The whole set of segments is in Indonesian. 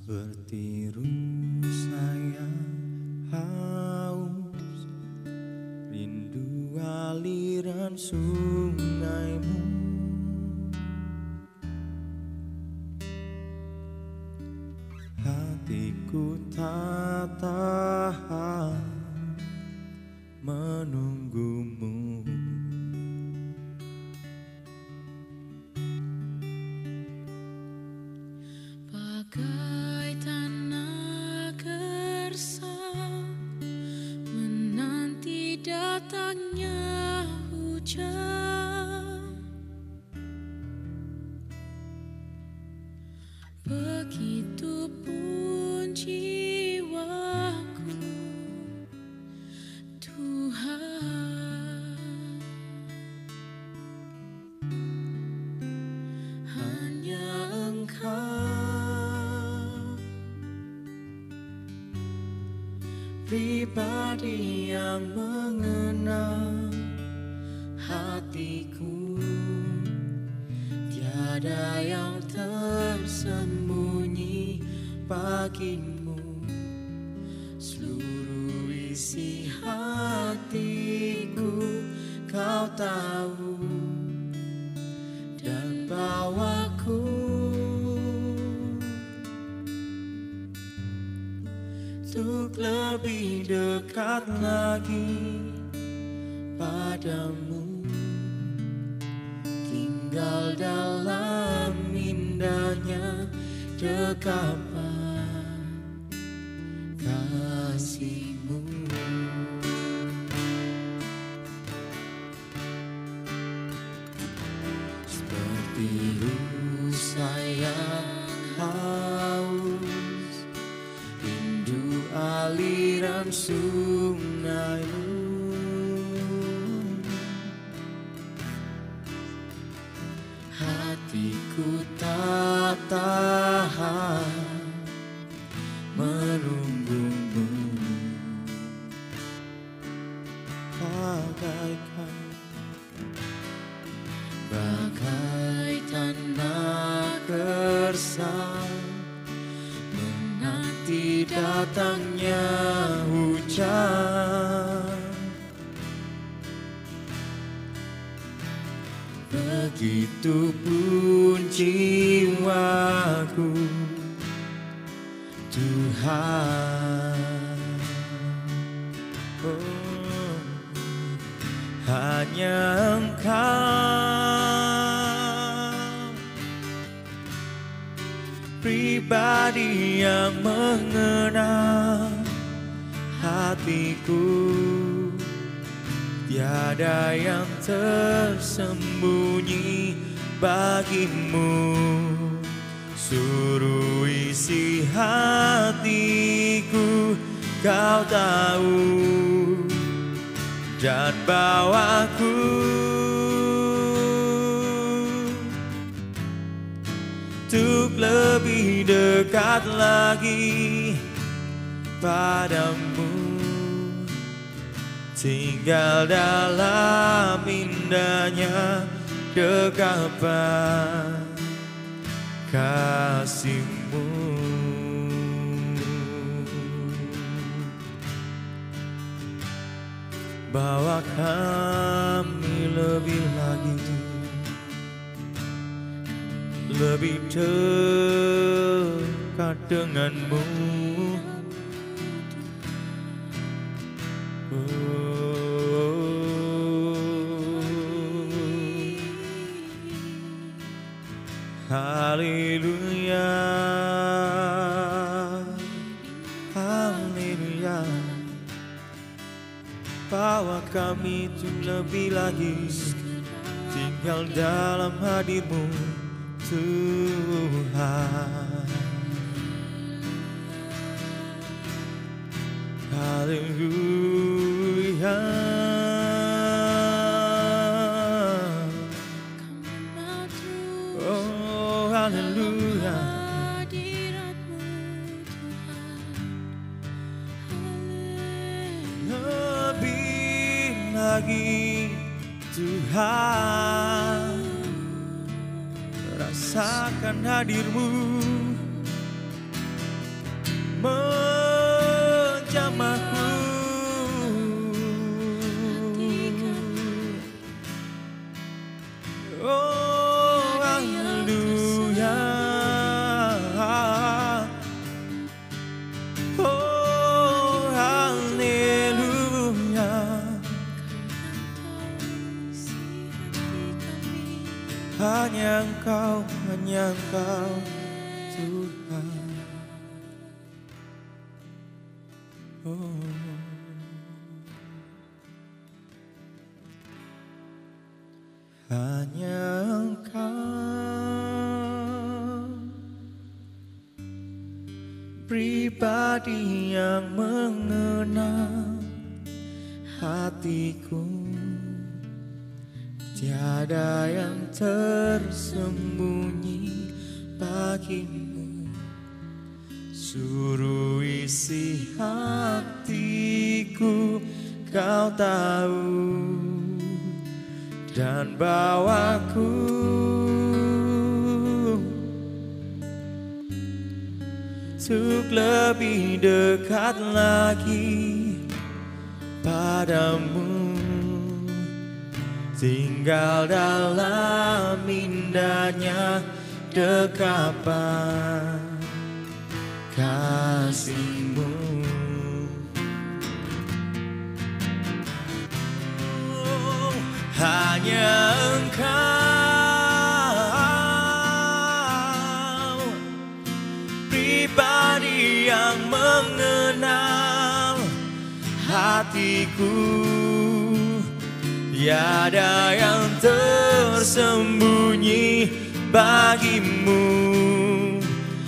Seperti saya haus, rindu aliran sungaimu. Hatiku tak tahan menunggumu. Bagai tanah gersang menanti datangnya hujan, begitupun jiwaku, Tuhan. Hanya Engkau pribadi yang mengenal hatiku, tiada yang tersembunyi bagimu. Seluruh isi hatiku Kau tahu, dan bawaku untuk lebih dekat lagi padamu, tinggal dalam indahnya dekapan kasih-Mu. Seperti sayang haus, rindu aliran sungaimu. Hatiku tak tahan menunggumu. Bagai tanah gersang menanti datangnya hujan, begitupun jiwaku, Tuhan. Oh, hanya Engkau pribadi yang mengenal hatiku, tiada yang tersembunyi bagimu. Seluruh isi hatiku Kau tahu, dan bawaku untuk lebih dekat lagi padamu, tinggal dalam indahnya dekapan kasih-Mu. Bawa kami lebih lagi, lebih dekat dengan-Mu. Haleluya, haleluya. Bawa kami untuk lebih lagi tinggal dalam hadir-Mu, Tuhan. Haleluya. Oh, haleluya. Lebih lagi, Tuhan, rasakan hadir-Mu. menjamahku. Oh haleluya, oh haleluya. Hanya Engkau Tuhan. Oh. Hanya Engkau pribadi yang mengenal hatiku. Tiada yang tersembunyi bagimu. Suruh isi hatiku, Kau tahu, dan bawaku untuk lebih dekat lagi padamu. Tinggal dalam indahnya dekapan kasih-Mu. Oh, hanya Engkau pribadi yang mengenal hatiku. Tiada yang tersembunyi bagimu.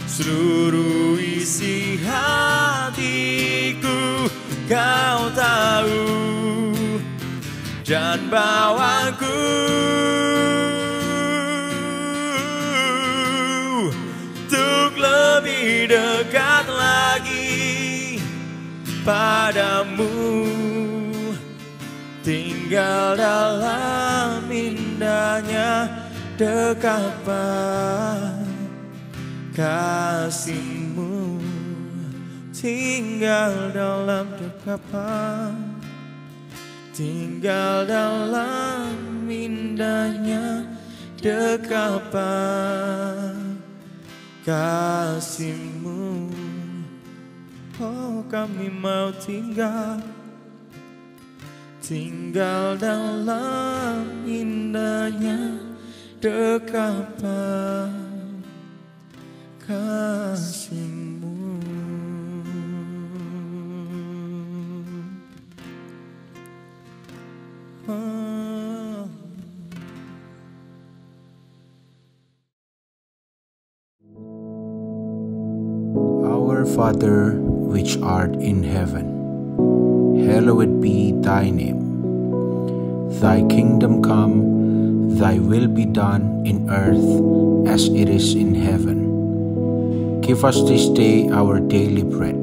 Seluruh isi hatiku Kau tahu, dan bawaku untuk lebih dekat lagi padamu. Tinggal dalam indahnya dekapan kasih-Mu. Tinggal dalam dekapan, tinggal dalam indahnya dekapan kasih-Mu. Oh kami mau tinggal dalam indahnya dekapan kasih-Mu. Oh. Our Father, which art in heaven, hallowed be thy name. Thy kingdom come, thy will be done in earth as it is in heaven. Give us this day our daily bread,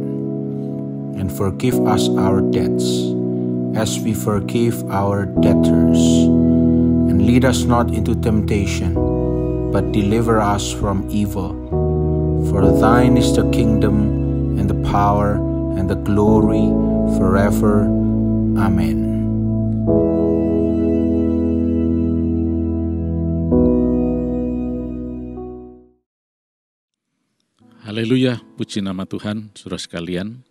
and forgive us our debts as we forgive our debtors. And lead us not into temptation, but deliver us from evil. For thine is the kingdom, and the power, and the glory, forever. Amen. Haleluya, puji nama Tuhan, saudara sekalian.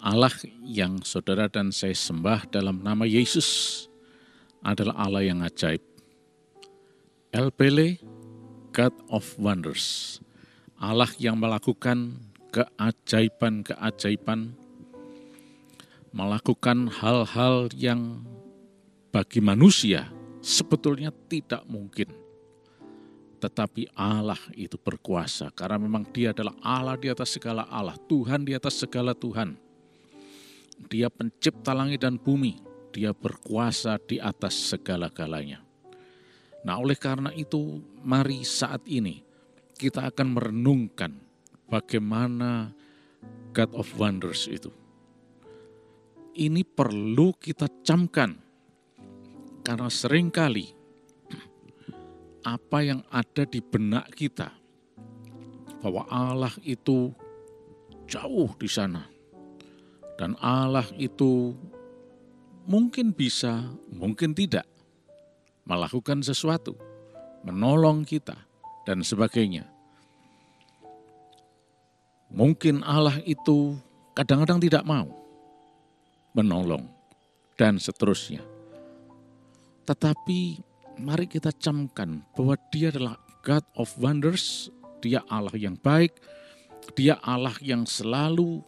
Allah yang saudara dan saya sembah dalam nama Yesus adalah Allah yang ajaib. El Pele, God of Wonders. Allah yang melakukan keajaiban-keajaiban, melakukan hal-hal yang bagi manusia sebetulnya tidak mungkin. Tetapi Allah itu berkuasa, karena memang Dia adalah Allah di atas segala Allah, Tuhan di atas segala Tuhan. Dia pencipta langit dan bumi, Dia berkuasa di atas segala-galanya. Nah, oleh karena itu, mari saat ini kita akan merenungkan bagaimana God of Wonders itu. Ini perlu kita camkan, karena seringkali apa yang ada di benak kita, bahwa Allah itu jauh di sana. Dan Allah itu mungkin bisa, mungkin tidak melakukan sesuatu, menolong kita, dan sebagainya. Mungkin Allah itu kadang-kadang tidak mau menolong, dan seterusnya. Tetapi mari kita camkan bahwa Dia adalah God of wonders, Dia Allah yang baik, Dia Allah yang selalu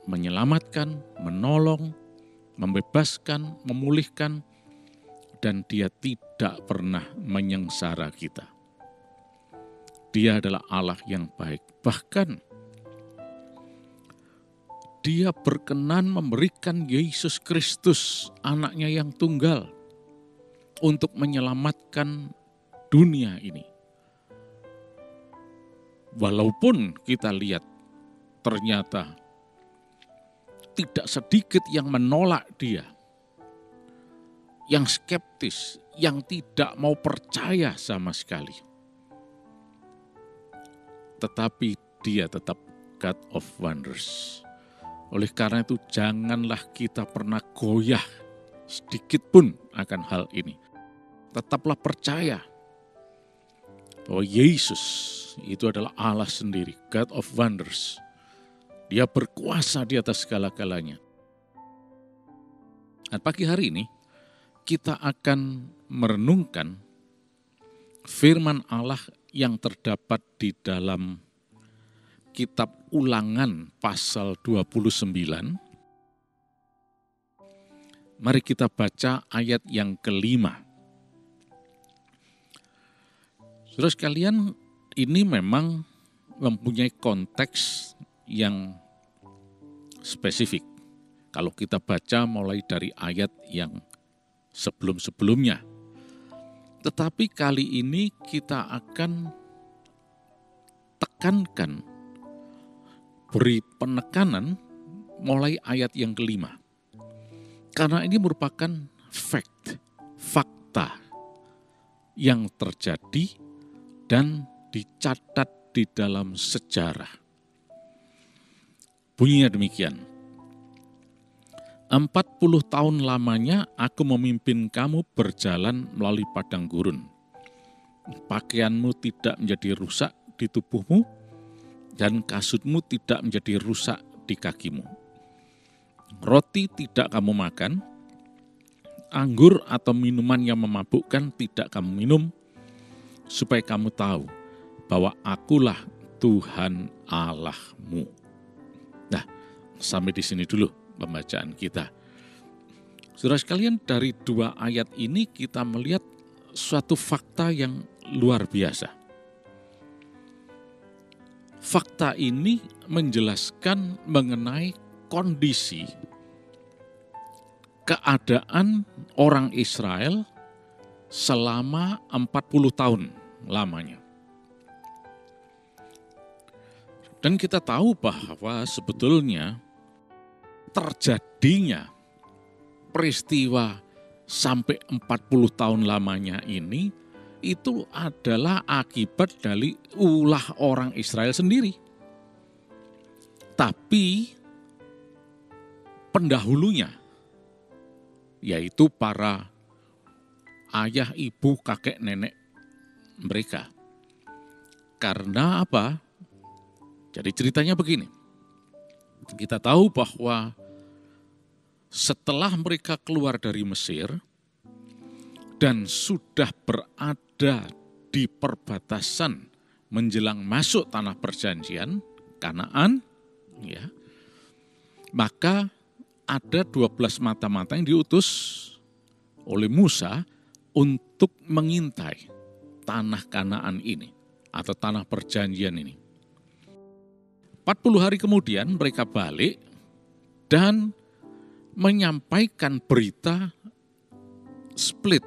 menyelamatkan, menolong, membebaskan, memulihkan, dan Dia tidak pernah menyengsara kita. Dia adalah Allah yang baik. Bahkan Dia berkenan memberikan Yesus Kristus, anaknya yang tunggal, untuk menyelamatkan dunia ini. Walaupun kita lihat ternyata tidak sedikit yang menolak Dia, yang skeptis, yang tidak mau percaya sama sekali. Tetapi Dia tetap God of wonders. Oleh karena itu janganlah kita pernah goyah sedikit pun akan hal ini. Tetaplah percaya bahwa Yesus itu adalah Allah sendiri, God of wonders. Dia berkuasa di atas segala-galanya. Dan pagi hari ini kita akan merenungkan firman Allah yang terdapat di dalam kitab Ulangan pasal 29. Mari kita baca ayat yang ke-5. Saudara sekalian, ini memang mempunyai konteks yang spesifik. Kalau kita baca mulai dari ayat yang sebelum-sebelumnya. Tetapi kali ini kita akan tekankan, beri penekanan mulai ayat yang ke-5. Karena ini merupakan fakta yang terjadi dan dicatat di dalam sejarah. Bunyinya demikian. 40 tahun lamanya aku memimpin kamu berjalan melalui padang gurun. Pakaianmu tidak menjadi rusak di tubuhmu, dan kasutmu tidak menjadi rusak di kakimu. Roti tidak kamu makan, anggur atau minuman yang memabukkan tidak kamu minum, supaya kamu tahu bahwa akulah Tuhan Allahmu. Nah, sampai di sini dulu pembacaan kita. Saudara sekalian, dari dua ayat ini kita melihat suatu fakta yang luar biasa. Fakta ini menjelaskan mengenai kondisi keadaan orang Israel selama 40 tahun lamanya. Dan kita tahu bahwa sebetulnya terjadinya peristiwa sampai 40 tahun lamanya ini itu adalah akibat dari ulah orang Israel sendiri. Tapi pendahulunya, yaitu para ayah, ibu, kakek, nenek mereka. Karena apa? Jadi ceritanya begini. Kita tahu bahwa setelah mereka keluar dari Mesir dan sudah berada di perbatasan menjelang masuk tanah perjanjian Kanaan, ya, maka ada 12 mata-mata yang diutus oleh Musa untuk mengintai tanah Kanaan ini atau tanah perjanjian ini. 40 hari kemudian mereka balik dan menyampaikan berita split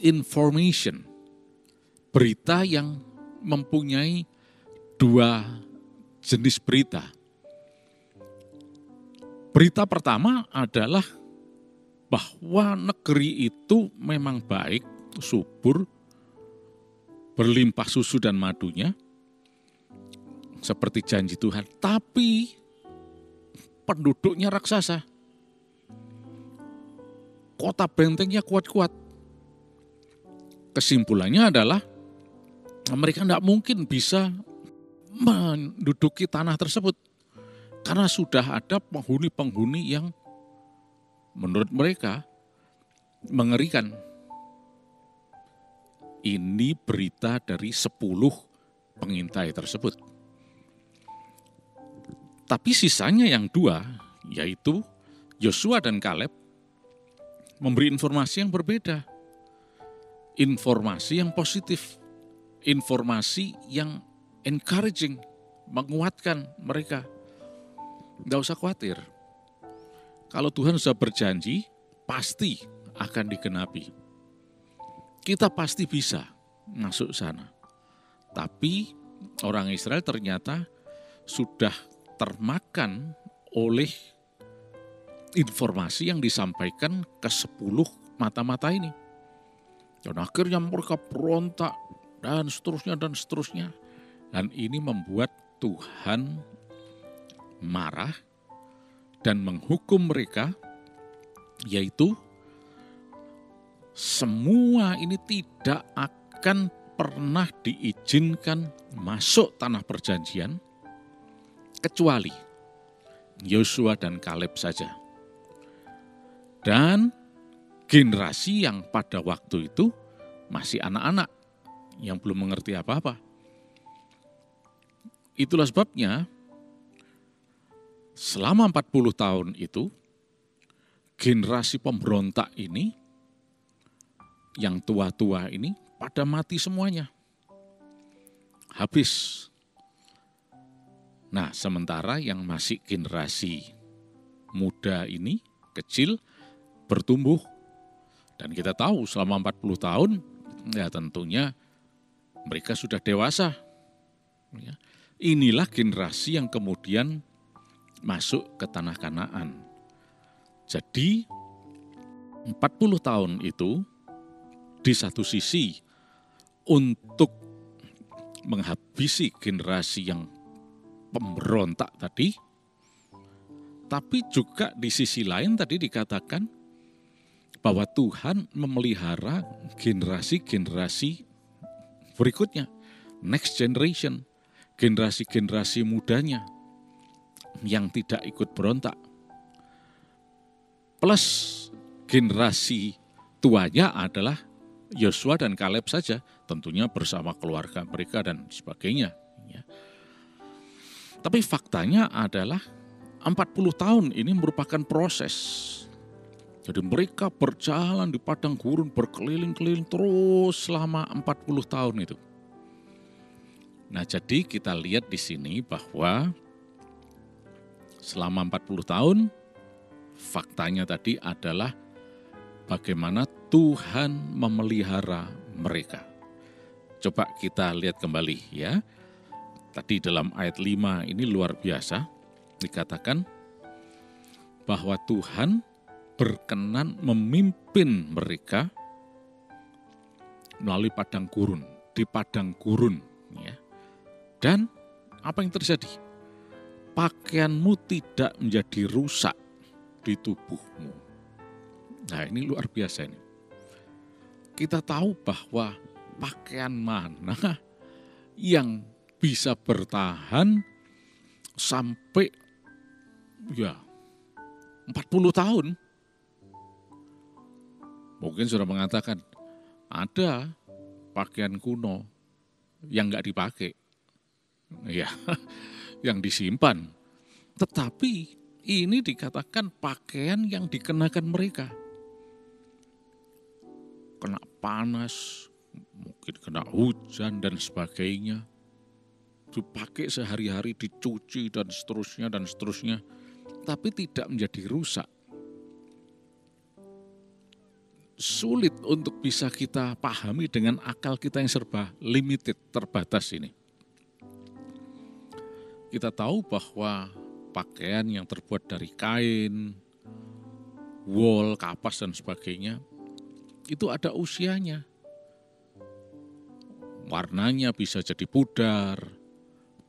information, berita yang mempunyai dua jenis berita. Berita pertama adalah bahwa negeri itu memang baik, subur, berlimpah susu dan madunya, seperti janji Tuhan, tapi penduduknya raksasa. Kota bentengnya kuat-kuat. Kesimpulannya adalah mereka tidak mungkin bisa menduduki tanah tersebut. Karena sudah ada penghuni-penghuni yang menurut mereka mengerikan. Ini berita dari 10 pengintai tersebut. Tapi sisanya yang 2, yaitu Yosua dan Kaleb, memberi informasi yang berbeda. Informasi yang positif. Informasi yang encouraging, menguatkan mereka. Tidak usah khawatir. Kalau Tuhan sudah berjanji, pasti akan digenapi. Kita pasti bisa masuk sana. Tapi orang Israel ternyata sudah termakan oleh informasi yang disampaikan ke 10 mata-mata ini. Dan akhirnya mereka berontak dan seterusnya dan seterusnya. Dan ini membuat Tuhan marah dan menghukum mereka, yaitu semua ini tidak akan pernah diizinkan masuk tanah perjanjian kecuali Yosua dan Kaleb saja. Dan generasi yang pada waktu itu masih anak-anak yang belum mengerti apa-apa. Itulah sebabnya selama 40 tahun itu generasi pemberontak ini, yang tua-tua ini pada mati semuanya. Habis. Nah, sementara yang masih generasi muda ini, kecil, bertumbuh. Dan kita tahu selama 40 tahun, ya tentunya mereka sudah dewasa. Ya. Inilah generasi yang kemudian masuk ke tanah Kanaan. Jadi 40 tahun itu di satu sisi untuk menghabisi generasi yang pemberontak tadi, tapi juga di sisi lain tadi dikatakan bahwa Tuhan memelihara generasi-generasi berikutnya, next generation, generasi-generasi mudanya yang tidak ikut berontak. Plus generasi tuanya adalah Yosua dan Kaleb saja, tentunya bersama keluarga mereka dan sebagainya. Ya. Tapi faktanya adalah 40 tahun ini merupakan proses. Jadi mereka berjalan di padang gurun, berkeliling-keliling terus selama 40 tahun itu. Nah, jadi kita lihat di sini bahwa selama 40 tahun, faktanya tadi adalah bagaimana Tuhan memelihara mereka. Coba kita lihat kembali ya. Tadi dalam ayat 5 ini luar biasa, dikatakan bahwa Tuhan berkenan memimpin mereka melalui padang gurun, di padang gurun. Ya. Dan apa yang terjadi? Pakaianmu tidak menjadi rusak di tubuhmu. Nah, ini luar biasa ini. Kita tahu bahwa pakaian mana yang bisa bertahan sampai 40 tahun. Mungkin sudah mengatakan ada pakaian kuno yang nggak dipakai, ya, yang disimpan. Tetapi ini dikatakan pakaian yang dikenakan mereka. Kena panas, mungkin kena hujan dan sebagainya. Dipakai sehari-hari, dicuci dan seterusnya. Tapi tidak menjadi rusak. Sulit untuk bisa kita pahami dengan akal kita yang serba limited, terbatas ini. Kita tahu bahwa pakaian yang terbuat dari kain, wol, kapas dan sebagainya, itu ada usianya. Warnanya bisa jadi pudar,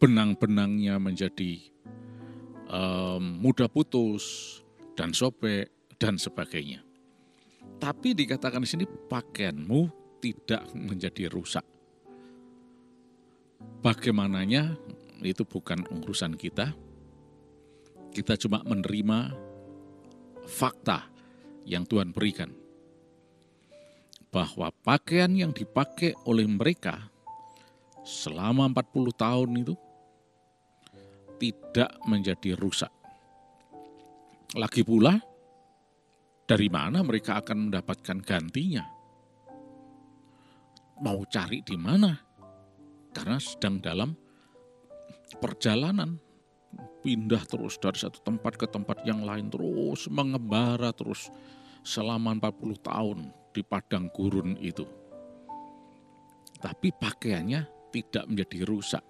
benang-benangnya menjadi mudah putus dan sobek dan sebagainya. Tapi dikatakan di sini pakaianmu tidak menjadi rusak. Bagaimananya itu bukan urusan kita. Kita cuma menerima fakta yang Tuhan berikan. Bahwa pakaian yang dipakai oleh mereka selama 40 tahun itu tidak menjadi rusak. Lagi pula, dari mana mereka akan mendapatkan gantinya? Mau cari di mana? Karena sedang dalam perjalanan, pindah terus dari satu tempat ke tempat yang lain, terus mengembara terus selama 40 tahun di padang gurun itu. Tapi pakaiannya tidak menjadi rusak.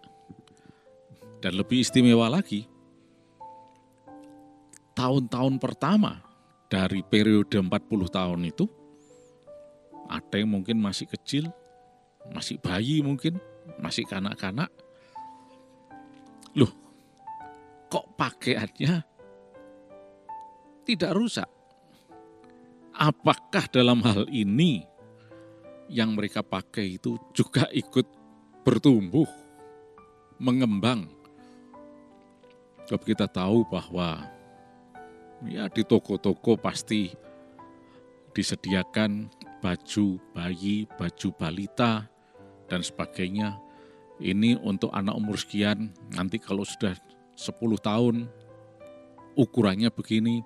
Dan lebih istimewa lagi, tahun-tahun pertama dari periode 40 tahun itu, ada yang mungkin masih kecil, masih bayi mungkin, masih kanak-kanak. Loh, kok pakaiannya tidak rusak? Apakah dalam hal ini yang mereka pakai itu juga ikut bertumbuh, mengembang? Sebab kita tahu bahwa ya di toko-toko pasti disediakan baju bayi, baju balita, dan sebagainya. Ini untuk anak umur sekian, nanti kalau sudah 10 tahun ukurannya begini,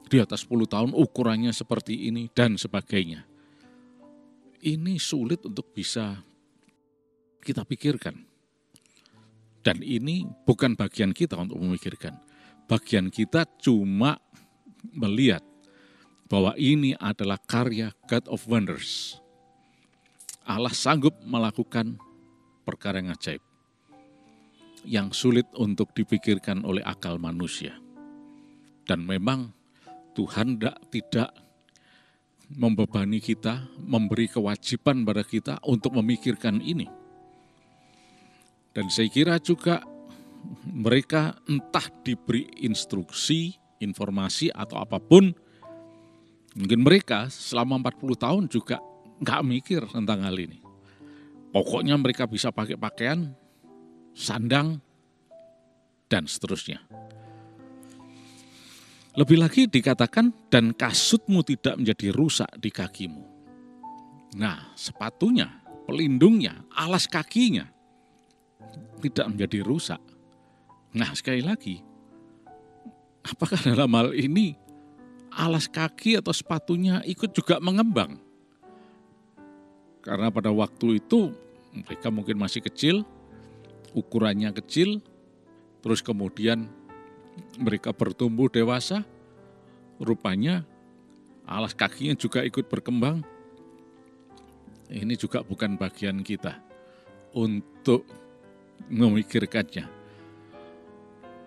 di atas 10 tahun ukurannya seperti ini, dan sebagainya. Ini sulit untuk bisa kita pikirkan. Dan ini bukan bagian kita untuk memikirkan. Bagian kita cuma melihat bahwa ini adalah karya God of Wonders. Allah sanggup melakukan perkara yang ajaib, yang sulit untuk dipikirkan oleh akal manusia. Dan memang Tuhan tidak membebani kita, memberi kewajiban pada kita untuk memikirkan ini. Dan saya kira juga mereka entah diberi instruksi, informasi atau apapun, mungkin mereka selama 40 tahun juga nggak mikir tentang hal ini. Pokoknya mereka bisa pakai pakaian, sandang, dan seterusnya. Lebih lagi dikatakan, dan kasutmu tidak menjadi rusak di kakimu. Nah, sepatunya, pelindungnya, alas kakinya tidak menjadi rusak. Nah, sekali lagi, apakah dalam hal ini alas kaki atau sepatunya ikut juga mengembang? Karena pada waktu itu mereka mungkin masih kecil, ukurannya kecil, terus kemudian mereka bertumbuh dewasa, rupanya alas kakinya juga ikut berkembang. Ini juga bukan bagian kita untuk memikirkannya.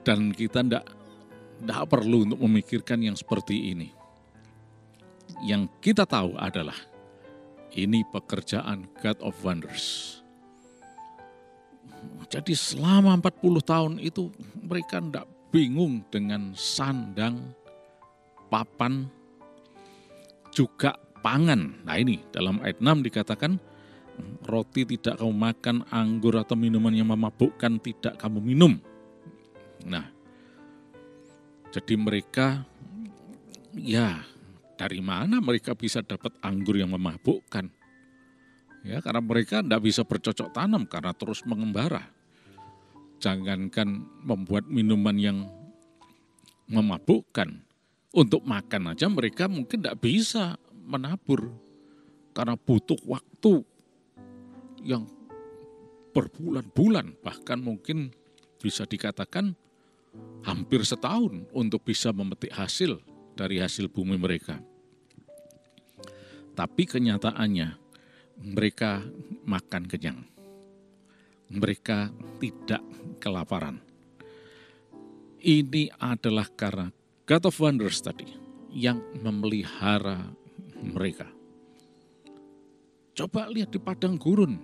Dan kita tidak perlu untuk memikirkan yang seperti ini. Yang kita tahu adalah ini pekerjaan God of Wonders. Jadi selama 40 tahun itu mereka tidak bingung dengan sandang, papan, juga pangan. Nah ini dalam ayat 6 dikatakan, roti tidak kamu makan, anggur atau minuman yang memabukkan tidak kamu minum. Nah, jadi mereka, ya dari mana mereka bisa dapat anggur yang memabukkan? Ya, karena mereka tidak bisa bercocok tanam karena terus mengembara. Jangankan membuat minuman yang memabukkan, untuk makan aja mereka mungkin tidak bisa menabur karena butuh waktu yang berbulan-bulan, bahkan mungkin bisa dikatakan hampir setahun untuk bisa memetik hasil dari hasil bumi mereka. Tapi kenyataannya mereka makan kenyang. Mereka tidak kelaparan. Ini adalah karena God of Wonders tadi yang memelihara mereka. Coba lihat di padang gurun,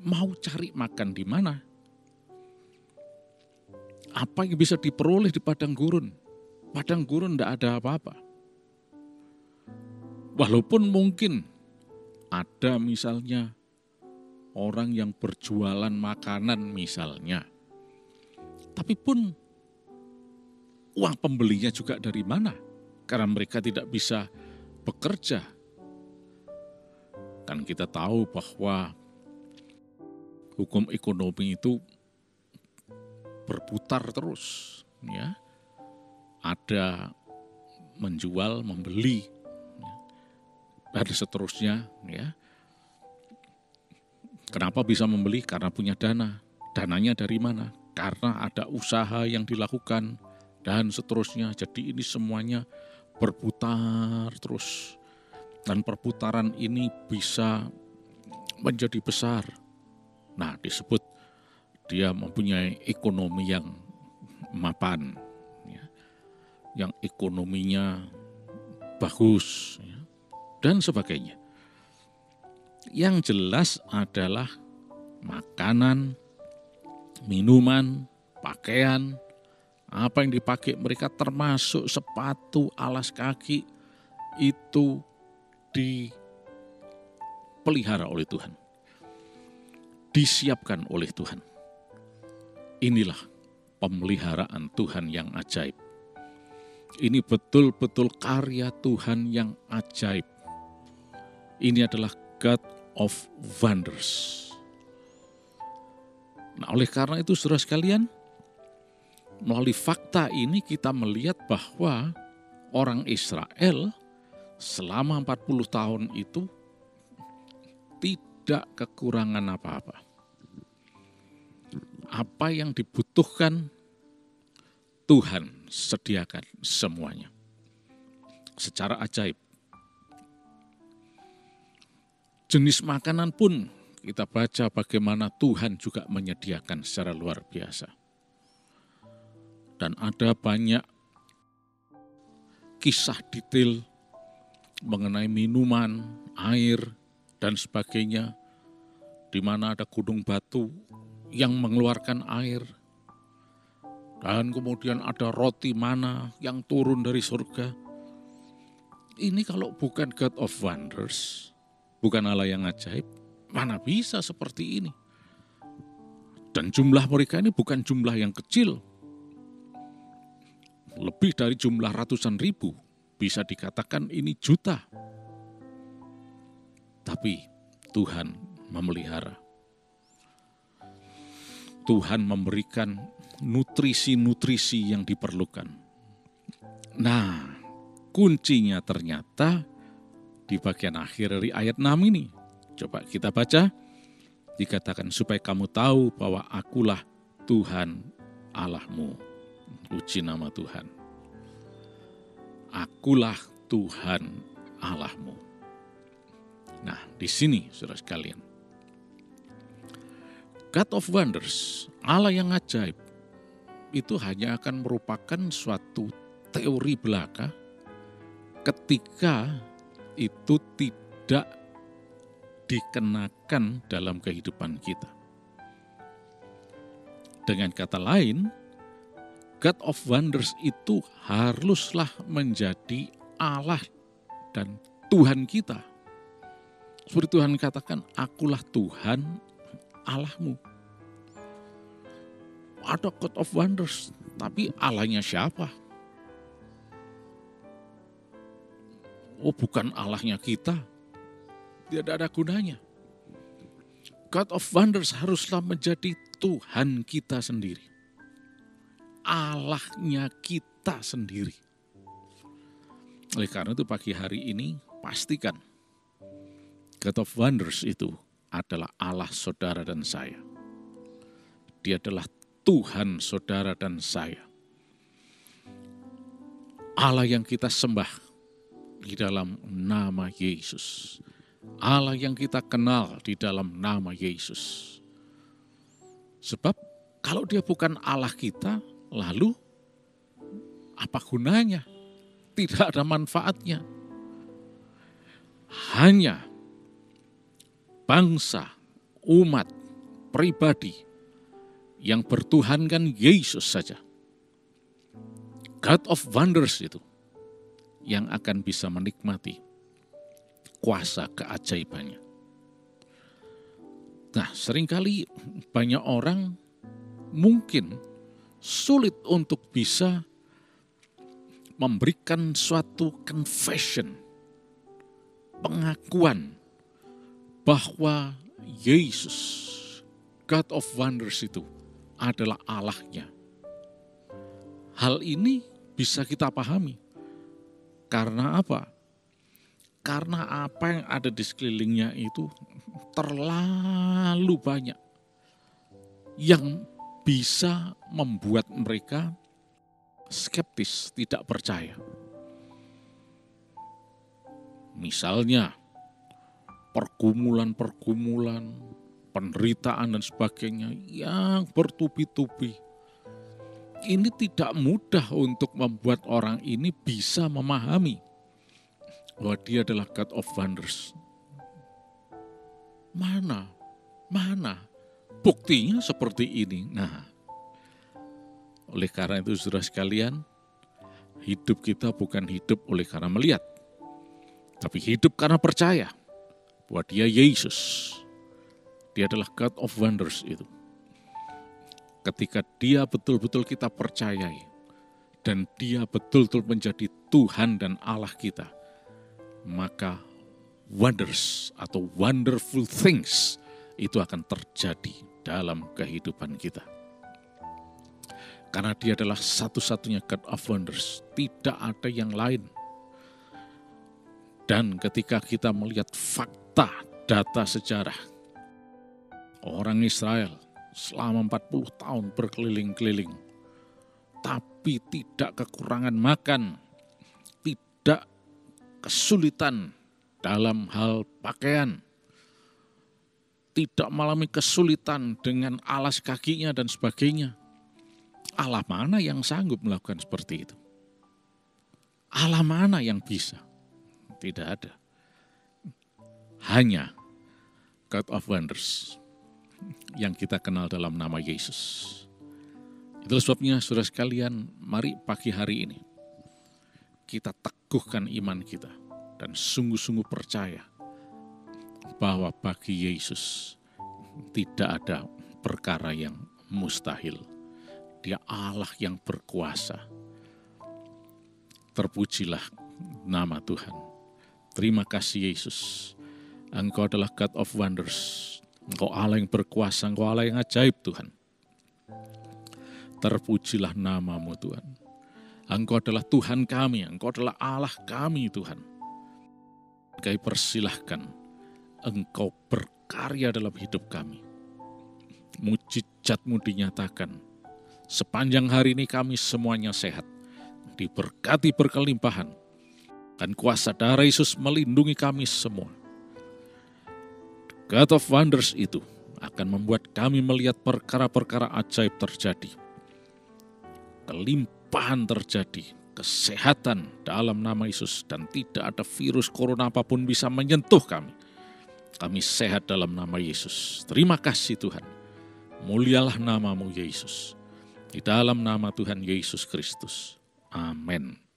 mau cari makan di mana? Apa yang bisa diperoleh di padang gurun? Padang gurun tidak ada apa-apa. Walaupun mungkin ada misalnya orang yang berjualan makanan misalnya. Tapi pun uang pembelinya juga dari mana? Karena mereka tidak bisa bekerja. Kan kita tahu bahwa hukum ekonomi itu berputar terus, ya. Ada menjual, membeli, ya. Dan seterusnya, ya. Kenapa bisa membeli? Karena punya dana. Dananya dari mana? Karena ada usaha yang dilakukan dan seterusnya. Jadi ini semuanya berputar terus. Dan perputaran ini bisa menjadi besar. Nah, disebut dia mempunyai ekonomi yang mapan, ya, yang ekonominya bagus, ya, dan sebagainya. Yang jelas adalah makanan, minuman, pakaian, apa yang dipakai mereka termasuk sepatu, alas kaki, itu dipelihara oleh Tuhan. Disiapkan oleh Tuhan. Inilah pemeliharaan Tuhan yang ajaib. Ini betul-betul karya Tuhan yang ajaib. Ini adalah God of wonders. Nah, oleh karena itu saudara sekalian, melalui fakta ini kita melihat bahwa orang Israel selama 40 tahun itu tidak kekurangan apa-apa. Apa yang dibutuhkan Tuhan sediakan semuanya secara ajaib. Jenis makanan pun kita baca bagaimana Tuhan juga menyediakan secara luar biasa. Dan ada banyak kisah detail mengenai minuman, air, dan sebagainya, di mana ada gunung batu yang mengeluarkan air, dan kemudian ada roti mana yang turun dari surga. Ini kalau bukan God of wonders, bukan Allah yang ajaib, mana bisa seperti ini? Dan jumlah mereka ini bukan jumlah yang kecil, lebih dari jumlah ratusan ribu, bisa dikatakan ini juta. Tapi Tuhan memelihara. Tuhan memberikan nutrisi-nutrisi yang diperlukan. Nah, kuncinya ternyata di bagian akhir dari ayat 6 ini. Coba kita baca. Dikatakan supaya kamu tahu bahwa akulah Tuhan Allahmu. Puji nama Tuhan. Akulah Tuhan Allahmu. Nah, di sini saudara sekalian, God of wonders, Allah yang ajaib, itu hanya akan merupakan suatu teori belaka ketika itu tidak dikenakan dalam kehidupan kita. Dengan kata lain, God of wonders itu haruslah menjadi Allah dan Tuhan kita. Seperti Tuhan katakan, akulah Tuhan Allahmu. Ada God of wonders, tapi Allahnya siapa? Oh, bukan Allahnya kita. Tidak ada gunanya. God of wonders haruslah menjadi Tuhan kita sendiri. Allahnya kita sendiri. Oleh karena itu pagi hari ini pastikan God of wonders itu adalah Allah saudara dan saya. Dia adalah Tuhan saudara dan saya. Allah yang kita sembah di dalam nama Yesus. Allah yang kita kenal di dalam nama Yesus. Sebab kalau dia bukan Allah kita, lalu apa gunanya? Tidak ada manfaatnya. Hanya bangsa, umat, pribadi yang bertuhankan Yesus saja God of Wonders itu yang akan bisa menikmati kuasa keajaibannya. Nah, seringkali banyak orang mungkin sulit untuk bisa memberikan suatu confession, pengakuan bahwa Yesus, God of Wonders itu adalah Allahnya. Hal ini bisa kita pahami. Karena apa? Karena apa yang ada di sekelilingnya itu terlalu banyak yang bisa membuat mereka skeptis, tidak percaya. Misalnya pergumulan-pergumulan, penderitaan dan sebagainya yang bertubi-tubi. Ini tidak mudah untuk membuat orang ini bisa memahami bahwa dia adalah God of Wonders. Mana buktinya seperti ini. Nah, oleh karena itu saudara sekalian, hidup kita bukan hidup oleh karena melihat, tapi hidup karena percaya bahwa dia Yesus. Dia adalah God of Wonders itu. Ketika dia betul-betul kita percayai dan dia betul-betul menjadi Tuhan dan Allah kita, maka wonders atau wonderful things itu akan terjadi dalam kehidupan kita. Karena dia adalah satu-satunya God of Wonders, tidak ada yang lain. Dan ketika kita melihat fakta, data sejarah, orang Israel selama 40 tahun berkeliling-keliling, tapi tidak kekurangan makan, tidak kesulitan dalam hal pakaian, tidak mengalami kesulitan dengan alas kakinya dan sebagainya. Allah mana yang sanggup melakukan seperti itu? Allah mana yang bisa? Tidak ada. Hanya God of Wonders yang kita kenal dalam nama Yesus. Itulah sebabnya saudara sekalian, mari pagi hari ini kita teguhkan iman kita dan sungguh-sungguh percaya bahwa bagi Yesus tidak ada perkara yang mustahil. Dia Allah yang berkuasa. Terpujilah nama Tuhan. Terima kasih Yesus. Engkau adalah God of Wonders. Engkau Allah yang berkuasa, Engkau Allah yang ajaib Tuhan. Terpujilah namamu Tuhan. Engkau adalah Tuhan kami, Engkau adalah Allah kami Tuhan. Kami persilahkan Engkau berkarya dalam hidup kami. Mujizat-Mu dinyatakan. Sepanjang hari ini kami semuanya sehat, diberkati berkelimpahan, dan kuasa darah Yesus melindungi kami semua. God of Wonders itu akan membuat kami melihat perkara-perkara ajaib terjadi. Kelimpahan terjadi, kesehatan dalam nama Yesus, dan tidak ada virus corona apapun bisa menyentuh kami. Kami sehat dalam nama Yesus. Terima kasih Tuhan. Mulialah namamu Yesus. Di dalam nama Tuhan Yesus Kristus. Amin.